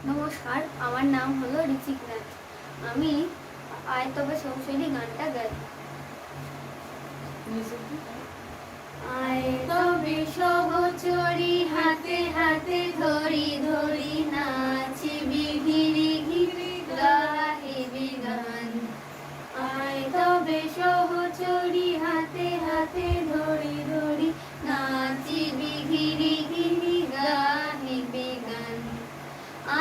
নমস্কার, আমার নাম হলো ঋচিক নাথ। আমি আয় তবে সংসারী গানটা গাই। আয় তবে সহচরী হাতে হাতে ধরি ধরি নাচিবি ঘিরি ঘিরি গাহিবি গান। আয় তবে সহচরী হাতে হাতে ধরি ধরি নাচিবি ঘিরি ঘিরি গাহিবি গান।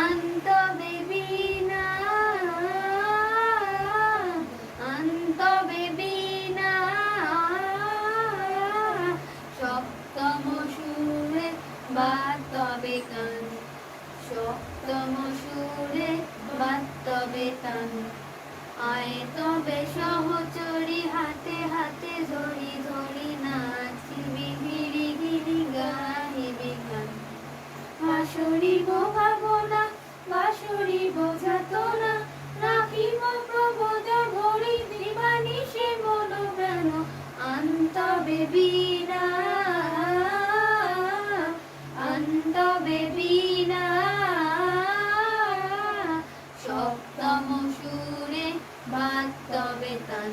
আনতবে বীণা আনতবে বীণা সপ্তম সুরে বাজবে গান। সপ্তম সুরে বাজবে গান। আয় তবে সহচরী হাতে হাতে ধরি ধরি নাচিবি ঘিরি ঘিরি গাহিবি গান। বাঁশরিব ভাবনা বাঁশরিব যাতনা রাখিব প্রবোধ ভরি দিবানিশে মন প্রাণ। আনতবে বীণা আনতবে বীণা সপ্তম সুরে বাজবে তান।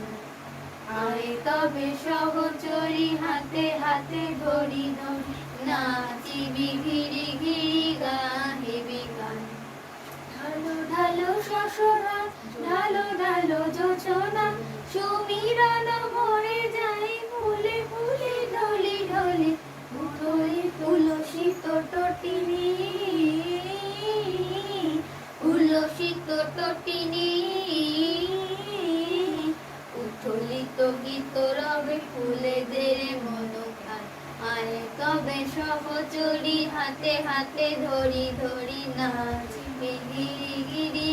আয় তবে সহচরী হাতে হাতে ধরি ধরি নাচিবি ঘিরি ঘিরি গাহিবি গান। ঢালো ঢালো সশরা ঢালো ঢালো যোচনা সুমিরন ভরে যাই ফুলে ফুলে ঢলে ঢলে। উঠোই তুলসিত তটিনী উলসিত তটিনী উথলিত গীত রবে ফুলে দেরে মনকার। আয় তবে সহচরী হাতে হাতে ধরি ধরি নাচিবি গিরি গিরি